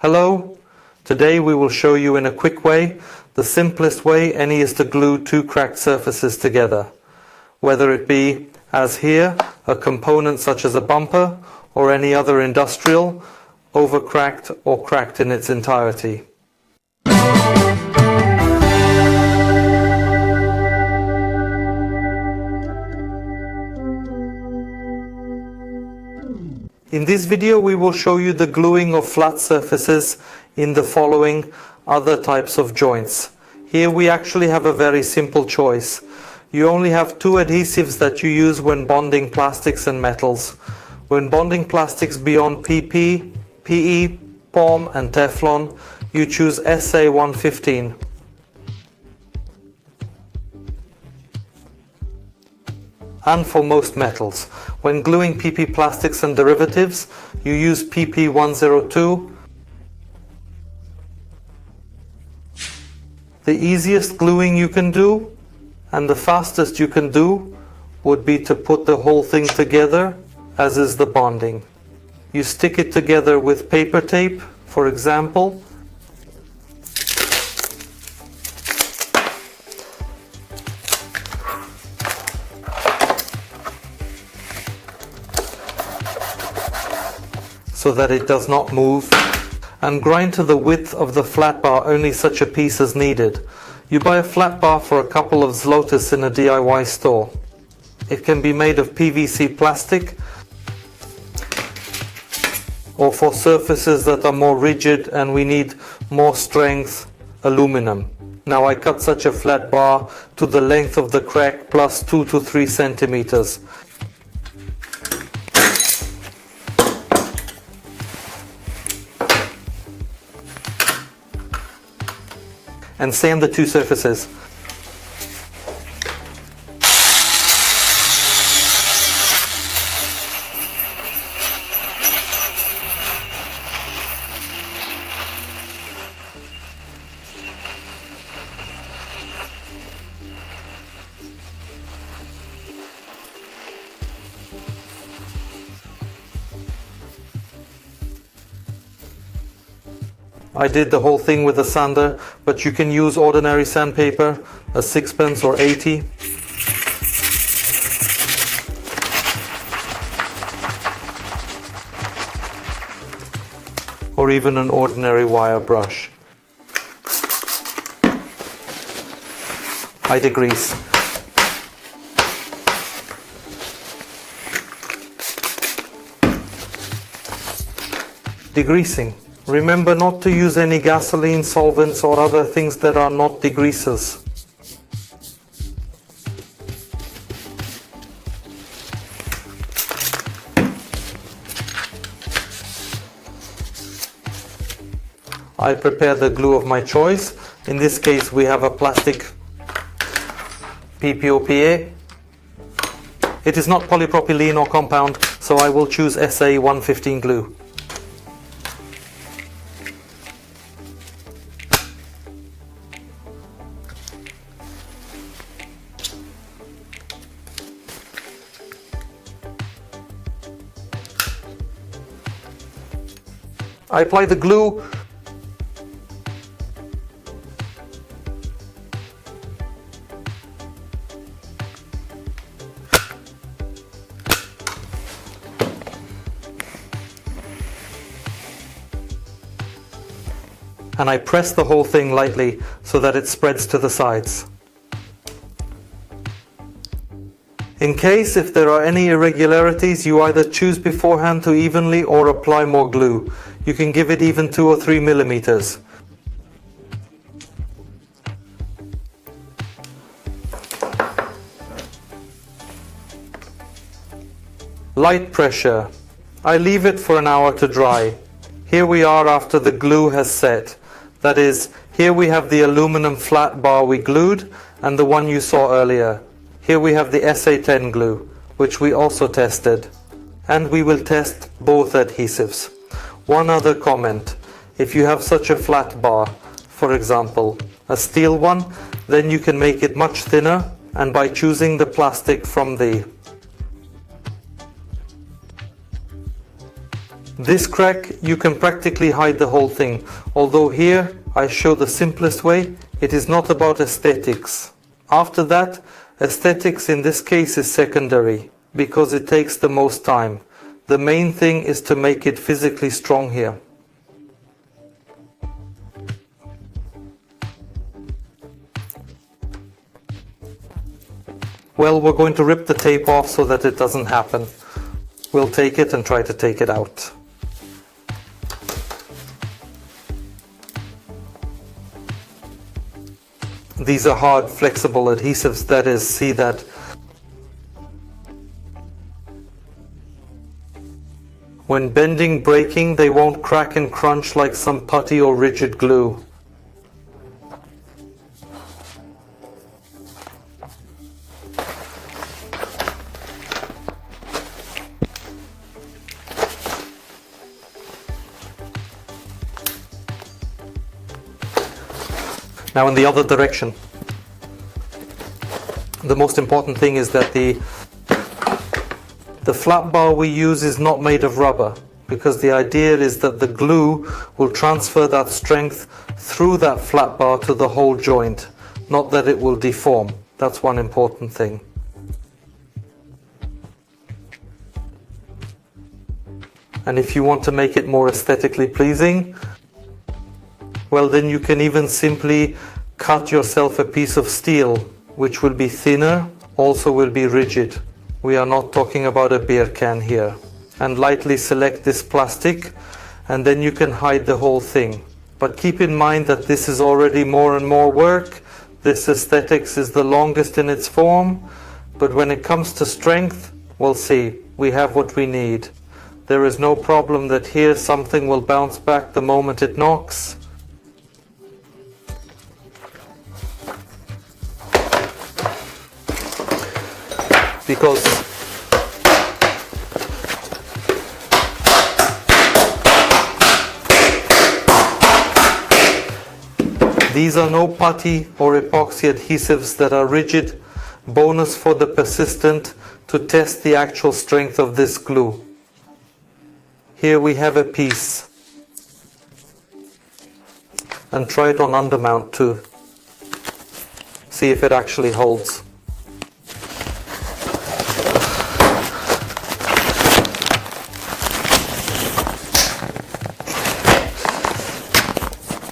Hello, today we will show you in a quick way the simplest way any is to glue two cracked surfaces together, whether it be, as here, a component such as a bumper or any other industrial, over-cracked or cracked in its entirety. In this video we will show you the gluing of flat surfaces in the following other types of joints. Here we actually have a very simple choice. You only have two adhesives that you use when bonding plastics and metals. When bonding plastics beyond PP, PE, POM and Teflon, you choose SA 115. And for most metals, when gluing PP plastics and derivatives, you use PP 102. The easiest gluing you can do and the fastest you can do would be to put the whole thing together, as is the bonding. You stick it together with paper tape, for example. So that it does not move, and grind to the width of the flat bar only such a piece as needed. You buy a flat bar for a couple of zlotys in a DIY store. It can be made of PVC plastic or for surfaces that are more rigid and we need more strength, aluminum. Now I cut such a flat bar to the length of the crack plus 2 to 3 centimeters. And sand the two surfaces. I did the whole thing with a sander, but you can use ordinary sandpaper, a 6pence or 80. Or even an ordinary wire brush. I degrease. Degreasing. Remember not to use any gasoline, solvents or other things that are not degreasers. I prepare the glue of my choice. In this case we have a plastic PPOPA. It is not polypropylene or compound, so I will choose SA 115 glue. I apply the glue. And I press the whole thing lightly so that it spreads to the sides. In case if there are any irregularities, you either choose beforehand to evenly or apply more glue. You can give it even 2 or 3 millimeters. Light pressure. I leave it for an hour to dry. Here we are after the glue has set. That is, here we have the aluminum flat bar we glued and the one you saw earlier. Here we have the SA10 glue, which we also tested. And we will test both adhesives. One other comment. If you have such a flat bar, for example, a steel one, then you can make it much thinner, and by choosing the plastic from the This crack, you can practically hide the whole thing. Although here I show the simplest way, it is not about aesthetics. After that, aesthetics in this case is secondary, because it takes the most time. The main thing is to make it physically strong here. Well, we're going to rip the tape off so that it doesn't happen. We'll take it and try to take it out. These are hard, flexible adhesives, that is, see that. When bending, breaking, they won't crack and crunch like some putty or rigid glue. Now in the other direction. The most important thing is that the flat bar we use is not made of rubber, because the idea is that the glue will transfer that strength through that flat bar to the whole joint, not that it will deform. That's one important thing. And if you want to make it more aesthetically pleasing, well, then you can even simply cut yourself a piece of steel, which will be thinner, also will be rigid. We are not talking about a beer can here. And lightly select this plastic, and then you can hide the whole thing. But keep in mind that this is already more and more work. This aesthetics is the longest in its form, but when it comes to strength, we'll see. We have what we need. There is no problem that here something will bounce back the moment it knocks. Because these are no putty or epoxy adhesives that are rigid. Bonus for the persistent to test the actual strength of this glue. Here we have a piece. And try it on undermount to see if it actually holds.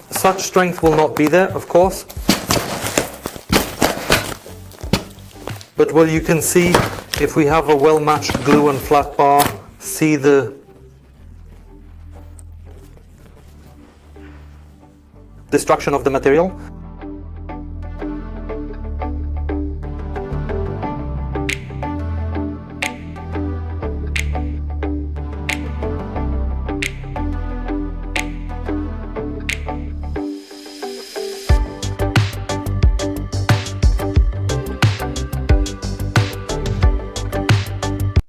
Such strength will not be there, of course, but well, you can see if we have a well-matched glue and flat bar, see the destruction of the material.